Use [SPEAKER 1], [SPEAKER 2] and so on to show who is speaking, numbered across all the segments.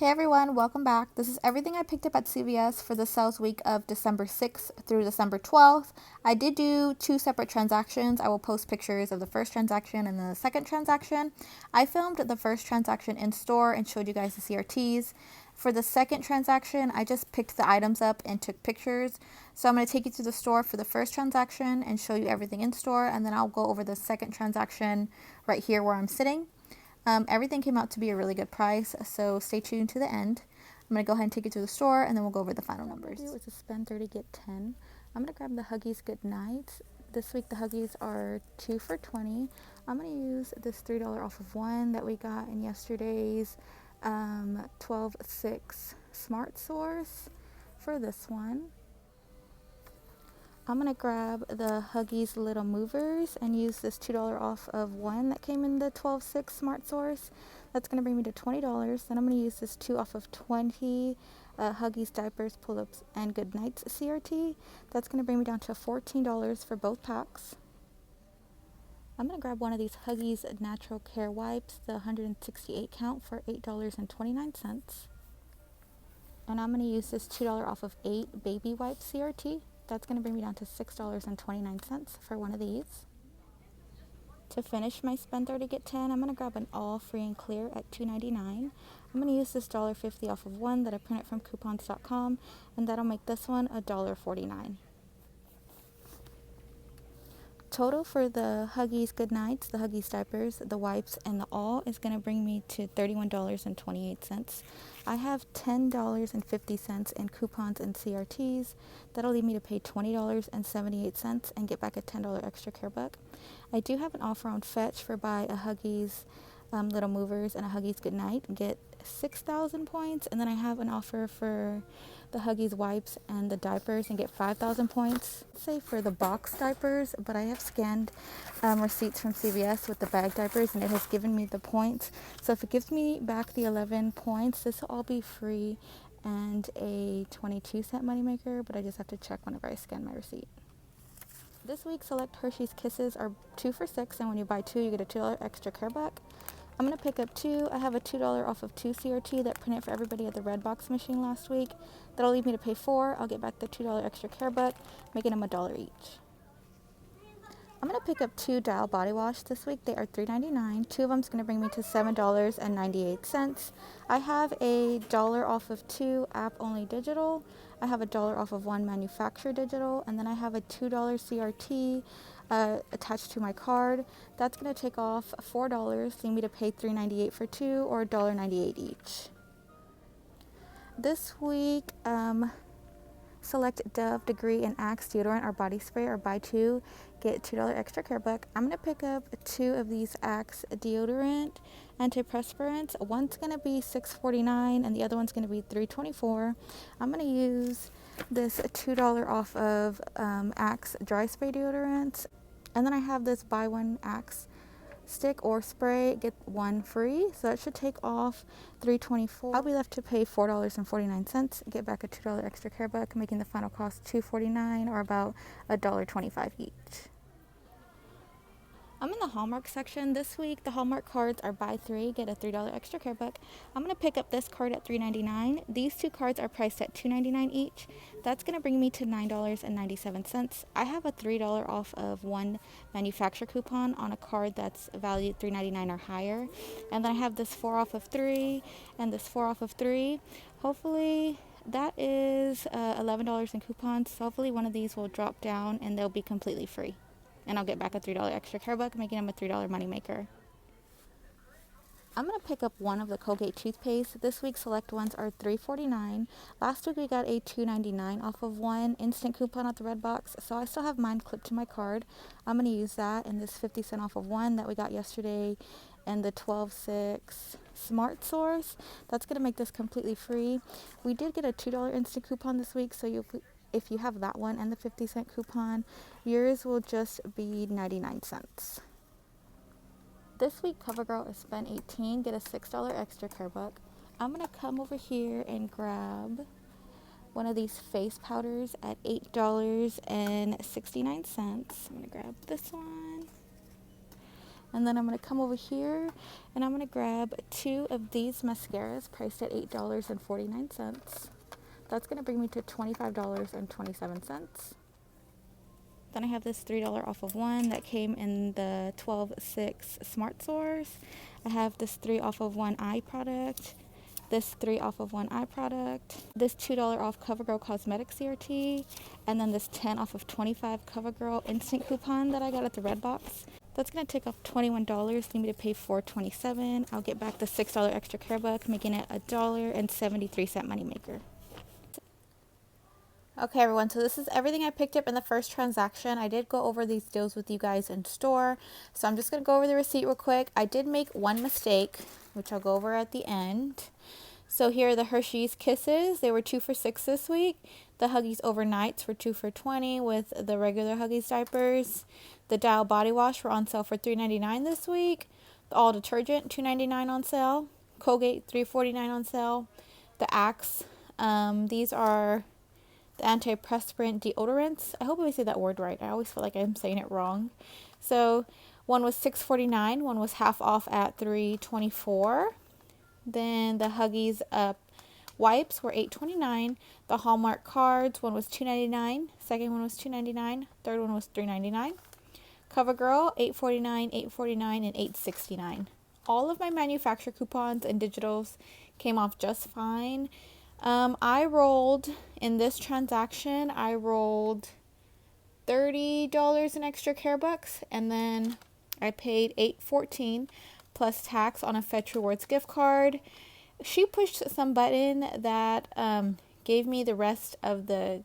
[SPEAKER 1] Hey everyone, welcome back. This is everything I picked up at CVS for the sales week of December 6th through December 12th. I did do two separate transactions. I will post pictures of the first transaction and the second transaction. I filmed the first transaction in store and showed you guys the CRTs. For the second transaction, I just picked the items up and took pictures. So I'm going to take you to the store for the first transaction and show you everything in store, and then I'll go over the second transaction right here where I'm sitting. Everything came out to be a really good price, so stay tuned to the end. I'm going to go ahead and take you to the store, and then we'll go over the final numbers. What I'm going to do is spend 30, get 10. I'm going to grab the Huggies Good Night. This week the Huggies are 2 for $20. I'm going to use this $3 off of one that we got in yesterday's 12.6 Smart Source for this one. I'm going to grab the Huggies Little Movers and use this $2 off of one that came in the 12.6 Smart Source. That's going to bring me to $20. Then I'm going to use this 2 off of 20 Huggies Diapers, Pull-Ups, and Good Nights CRT. That's going to bring me down to $14 for both packs. I'm going to grab one of these Huggies Natural Care Wipes, the 168 count, for $8.29. And I'm going to use this $2 off of 8 Baby Wipes CRT. That's going to bring me down to $6.29 for one of these. To finish my spend 30 get 10, I'm going to grab an all free and clear at $2.99. I'm going to use this $1.50 off of one that I printed from coupons.com, and that'll make this one $1.49. Total for the Huggies Good Nights, the Huggies Diapers, the wipes, and the all is going to bring me to $31.28. I have $10.50 in coupons and CRTs. That'll leave me to pay $20.78 and get back a $10 extra care buck. I do have an offer on Fetch for buy a Huggies Little Movers and a Huggies Good Night and get 6,000 points. And then I have an offer for the Huggies wipes and the diapers and get 5,000 points. Say for the box diapers, but I have scanned receipts from CVS with the bag diapers, and it has given me the points. So if it gives me back the 11 points, this will all be free and a 22-cent moneymaker, but I just have to check whenever I scan my receipt. This week, select Hershey's Kisses are 2 for $6, and when you buy 2, you get a $2 extra care buck. I'm going to pick up 2. I have a $2 off of 2 CRT that printed for everybody at the Redbox machine last week. That'll leave me to pay 4. I'll get back the $2 extra care buck, making them $1 each. I'm going to pick up 2 Dial Body Wash this week. They are $3.99. 2 of them is going to bring me to $7.98. I have a $1 off of 2 app-only digital. I have a $1 off of 1 manufacturer digital. And then I have a $2 CRT attached to my card. That's going to take off $4, leave me to pay $3.98 for 2 or $1.98 each. This week, select Dove, Degree, and Axe deodorant or body spray, or buy 2, get $2 extra care buck. I'm going to pick up 2 of these Axe deodorant antiperspirants. One's going to be $6.49 and the other one's going to be $3.24. I'm going to use this $2 off of Axe dry spray deodorant. And then I have this buy one Axe stick or spray, get 1 free. So that should take off $3.24. I'll be left to pay $4.49, get back a $2 extra care buck, making the final cost $2.49 or about $1.25 each. I'm in the Hallmark section. This week, the Hallmark Cards are buy 3, get a $3 extra care buck. I'm going to pick up this card at $3.99. These 2 cards are priced at $2.99 each. That's going to bring me to $9.97. I have a $3 off of 1 manufacturer coupon on a card that's valued $3.99 or higher. And then I have this 4 off of 3 and this 4 off of 3. Hopefully that is $11 in coupons. So hopefully one of these will drop down and they'll be completely free. And I'll get back a $3 extra care buck, making them a $3 moneymaker. I'm going to pick up 1 of the Colgate Toothpaste. This week's select ones are $3.49. Last week we got a $2.99 off of 1 instant coupon at the Redbox, so I still have mine clipped to my card. I'm going to use that and this 50-cent off of 1 that we got yesterday and the 12.6 Smart Source. That's going to make this completely free. We did get a $2 instant coupon this week, so if you have that one and the 50-cent coupon, yours will just be 99 cents. This week, CoverGirl is spend 18, get a $6 extra care buck. I'm going to come over here and grab one of these face powders at $8.69. I'm going to grab this one. And then I'm going to come over here and I'm going to grab 2 of these mascaras priced at $8.49. That's going to bring me to $25.27. Then I have this $3 off of 1 that came in the 12.6 Smart Source. I have this 3 off of 1 eye product. This 3 off of 1 eye product. This $2 off CoverGirl Cosmetic CRT. And then this 10 off of 25 CoverGirl Instant coupon that I got at the Red Box. That's going to take off $21, leave me to pay $4.27. I'll get back the $6 extra care buck, making it $1.73 moneymaker. Okay everyone, so this is everything I picked up in the first transaction. I did go over these deals with you guys in store, so I'm just going to go over the receipt real quick. I did make one mistake, which I'll go over at the end. So here are the Hershey's Kisses. They were 2 for $6 this week. The Huggies Overnights were 2 for $20 with the regular Huggies diapers. The Dial Body Wash were on sale for $3.99 this week. The All Detergent, $2.99 on sale. Colgate, $3.49 on sale. The Axe, these are the antiperspirant deodorants. I hope I say that word right. I always feel like I'm saying it wrong. So one was $6.49. One was half off at $3.24. Then the Huggies wipes were $8.29. The Hallmark Cards, one was $2.99. Second one was $2.99. Third one was $3.99. CoverGirl, $8.49, $8.49, and $8.69. All of my manufacturer coupons and digitals came off just fine. I rolled, in this transaction, I rolled $30 in extra care bucks, and then I paid $8.14 plus tax on a FETCH Rewards gift card. She pushed some button that gave me the rest of the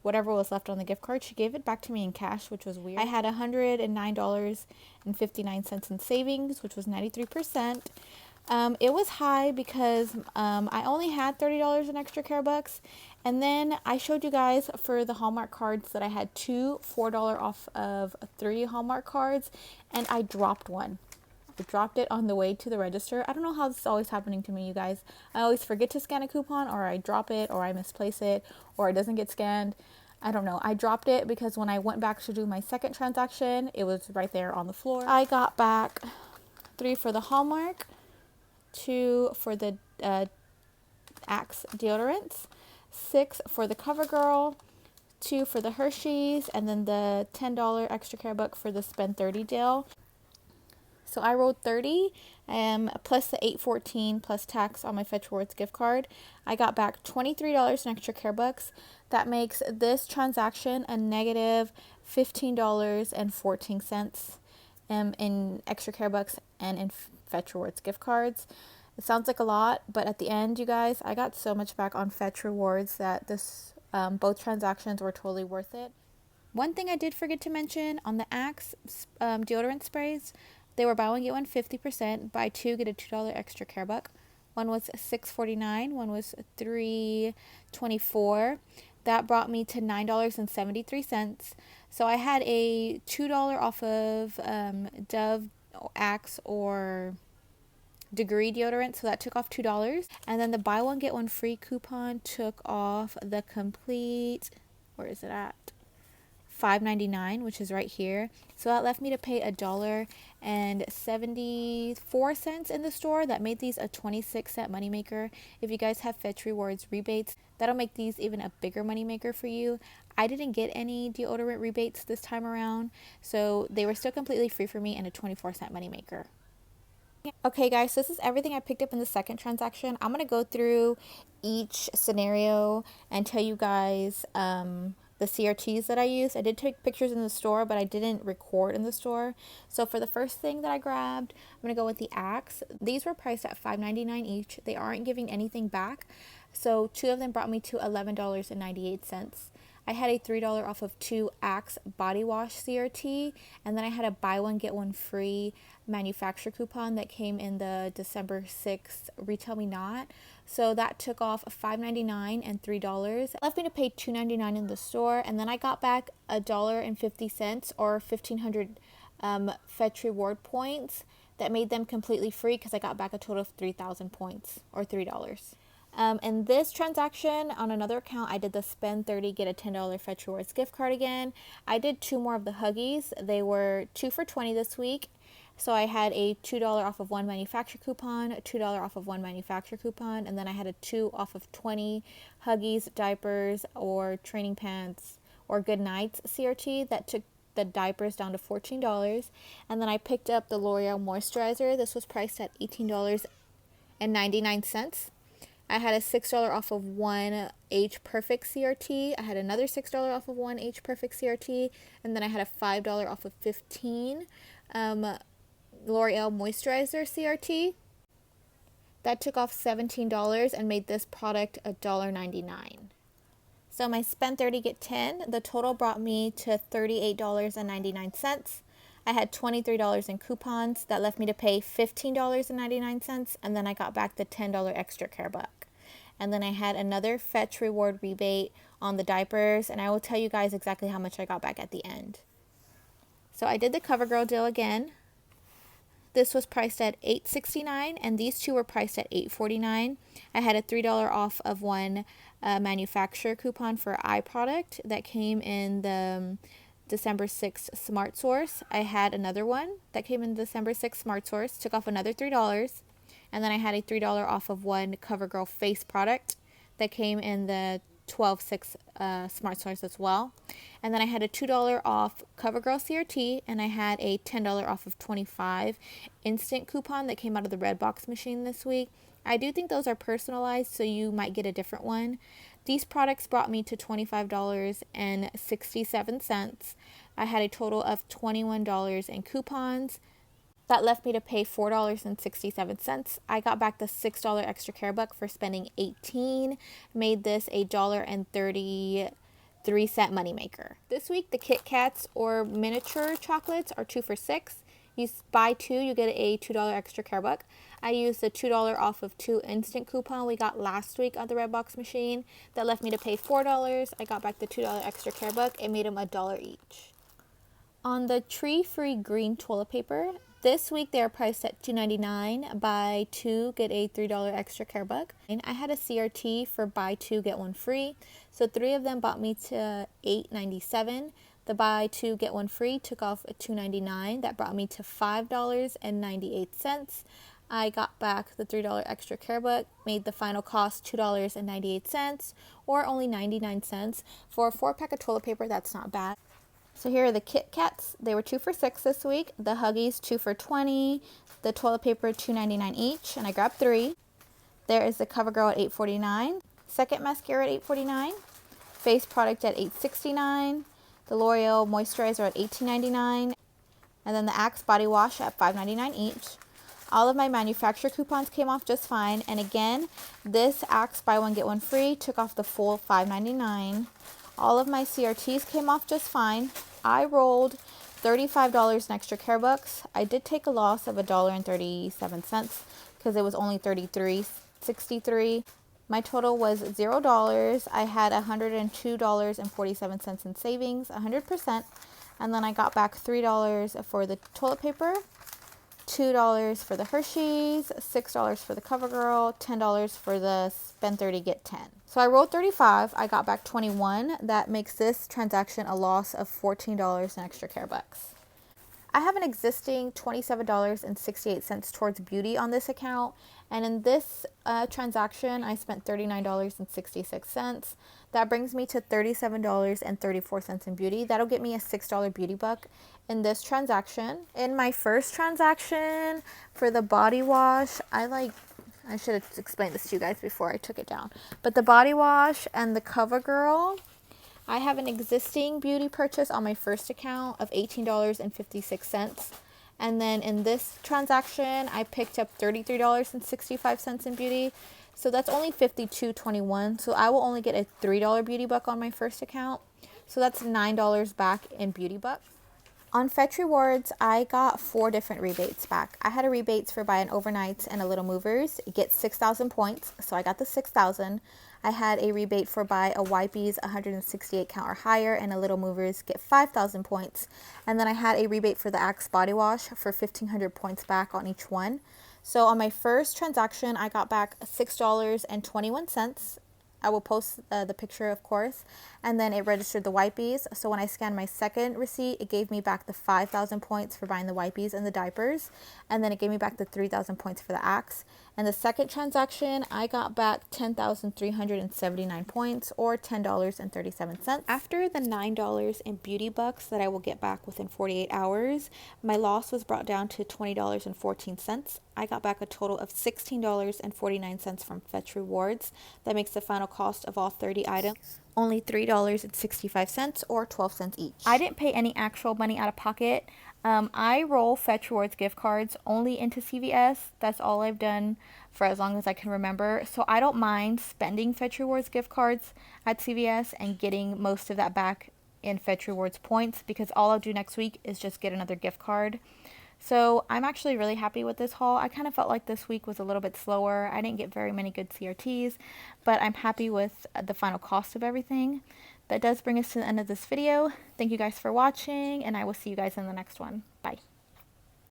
[SPEAKER 1] whatever was left on the gift card. She gave it back to me in cash, which was weird. I had $109.59 in savings, which was 93%. It was high because I only had $30 in extra care bucks. And then I showed you guys for the Hallmark cards that I had 2 $4 off of 3 Hallmark cards, and I dropped one. I dropped it on the way to the register. I don't know how this is always happening to me, you guys. I always forget to scan a coupon, or I drop it, or I misplace it, or it doesn't get scanned. I don't know. I dropped it because when I went back to do my second transaction, it was right there on the floor. I got back 3 for the Hallmark, 2 for the Axe deodorants, 6 for the CoverGirl, 2 for the Hershey's, and then the $10 extra care buck for the Spend 30 deal. So I rolled 30 plus the $8.14 plus tax on my FETCH Rewards gift card. I got back $23 in extra care bucks. That makes this transaction a negative $15.14 in extra care bucks and in FETCH Rewards gift cards. It sounds like a lot, but at the end, you guys, I got so much back on FETCH Rewards that this both transactions were totally worth it. One thing I did forget to mention on the Axe deodorant sprays, they were buy one get one 50%, buy 2 get a $2 extra care buck. One was $6.49, one was $3.24. That brought me to $9.73. So I had a $2 off of Dove, Axe, or Degree deodorant, so that took off $2. And then the buy one get one free coupon took off the complete, where is it at? $5.99, which is right here. So that left me to pay $1.74 in the store. That made these a 26-cent moneymaker. If you guys have FETCH Rewards rebates, that'll make these even a bigger moneymaker for you. I didn't get any deodorant rebates this time around, so they were still completely free for me and a 24-cent moneymaker. Okay guys, so this is everything I picked up in the second transaction. I'm going to go through each scenario and tell you guys the CRTs that I used. I did take pictures in the store, but I didn't record in the store. So for the first thing that I grabbed, I'm going to go with the Axe. These were priced at $5.99 each. They aren't giving anything back. So 2 of them brought me to $11.98. I had a $3 off of 2 Axe body wash CRT, and then I had a buy one get one free manufacturer coupon that came in the December 6th Retail Me Not. So that took off $5.99 and $3. It left me to pay $2.99 in the store, and then I got back $1.50 or 1,500 FETCH Reward points that made them completely free because I got back a total of 3,000 points or $3. In this transaction, on another account, I did the Spend 30, get a $10 FETCH Rewards gift card again. I did 2 more of the Huggies. They were 2 for $20 this week. So I had a $2 off of one manufacturer coupon, a $2 off of one manufacturer coupon, and then I had a 2 off of 20 Huggies, diapers, or training pants, or Good Nights CRT that took the diapers down to $14. And then I picked up the L'Oreal Moisturizer. This was priced at $18.99. I had a $6 off of one Age Perfect CRT. I had another $6 off of one Age Perfect CRT. And then I had a $5 off of 15 L'Oreal Moisturizer CRT. That took off $17 and made this product $1.99. So my spend 30 get 10, the total brought me to $38.99. I had $23 in coupons that left me to pay $15.99, and then I got back the $10 extra care buck. And then I had another Fetch reward rebate on the diapers, and I will tell you guys exactly how much I got back at the end. So I did the CoverGirl deal again. This was priced at $8.69, and these two were priced at $8.49. I had a $3 off of one manufacturer coupon for eye product that came in the December 6th Smart Source. I had another one that came in December 6th Smart Source, took off another $3. And then I had a $3 off of one CoverGirl face product that came in the 12/6 Smart Source as well. And then I had a $2 off CoverGirl CRT, and I had a $10 off of 25 instant coupon that came out of the Redbox machine this week. I do think those are personalized, so you might get a different one. These products brought me to $25.67. I had a total of $21 in coupons. That left me to pay $4.67. I got back the $6 extra care buck for spending $18. Made this a $1.33 moneymaker. This week, the Kit Kats or miniature chocolates are 2 for $6. You buy 2, you get a $2 extra care buck. I used the $2 off of 2 instant coupon we got last week on the Redbox machine. That left me to pay $4. I got back the $2 extra care buck. It made them $1 each. On the tree-free green toilet paper, this week they are priced at $2.99. Buy 2, get a $3 extra care buck. And I had a CRT for buy 2, get 1 free. So 3 of them bought me to $8.97. The buy 2, get 1 free took off at $2.99. That brought me to $5.98. I got back the $3 extra care buck, made the final cost $2.98, or only 99 cents. For a 4-pack of toilet paper, that's not bad. So here are the Kit Kats. They were 2 for $6 this week. The Huggies 2 for $20. The toilet paper $2.99 each, and I grabbed 3. There is the CoverGirl at $8.49. Second mascara at $8.49. Face product at $8.69. The L'Oreal Moisturizer at $18.99. And then the Axe body wash at $5.99 each. All of my manufacturer coupons came off just fine. And again, this Axe buy 1 get 1 free took off the full $5.99. All of my CRTs came off just fine. I rolled $35 in extra care bucks. I did take a loss of $1.37 because it was only $33.63. My total was $0. I had $102.47 in savings, 100%. And then I got back $3 for the toilet paper, $2 for the Hershey's, $6 for the CoverGirl, $10 for the spend 30 get 10. So I rolled 35. I got back 21. That makes this transaction a loss of $14 in extra care bucks. I have an existing $27.68 towards beauty on this account, and in this transaction I spent $39.66. That brings me to $37.34 in beauty. That'll get me a $6 beauty buck in this transaction. In my first transaction for the body wash, I should have explained this to you guys before I took it down, but the body wash and the CoverGirl, I have an existing beauty purchase on my first account of $18.56. And then in this transaction, I picked up $33.65 in beauty. So that's only $52.21. So I will only get a $3 beauty buck on my first account. So that's $9 back in beauty buck. On Fetch Rewards, I got 4 different rebates back. I had a rebates for buy an overnights and a little movers. It gets 6,000 points, so I got the 6,000. I had a rebate for buy a Wipes 168 count or higher and a little movers, get 5,000 points. And then I had a rebate for the Axe body wash for 1,500 points back on each one. So on my first transaction, I got back $6.21. I will post the picture, of course. And then it registered the wipes. So when I scanned my second receipt, it gave me back the 5,000 points for buying the wipes and the diapers. And then it gave me back the 3,000 points for the Axe. And the second transaction, I got back 10,379 points, or $10.37. After the $9 in beauty bucks that I will get back within 48 hours, my loss was brought down to $20.14. I got back a total of $16.49 from Fetch Rewards. That makes the final cost of all 30 items only $3.65, or 12 cents each. I didn't pay any actual money out of pocket. I roll Fetch Rewards gift cards only into CVS. That's all I've done for as long as I can remember. So I don't mind spending Fetch Rewards gift cards at CVS and getting most of that back in Fetch Rewards points, because all I'll do next week is just get another gift card. So I'm actually really happy with this haul. I kind of felt like this week was a little bit slower. I didn't get very many good CRTs, but I'm happy with the final cost of everything. That does bring us to the end of this video. Thank you guys for watching, and I will see you guys in the next one. Bye.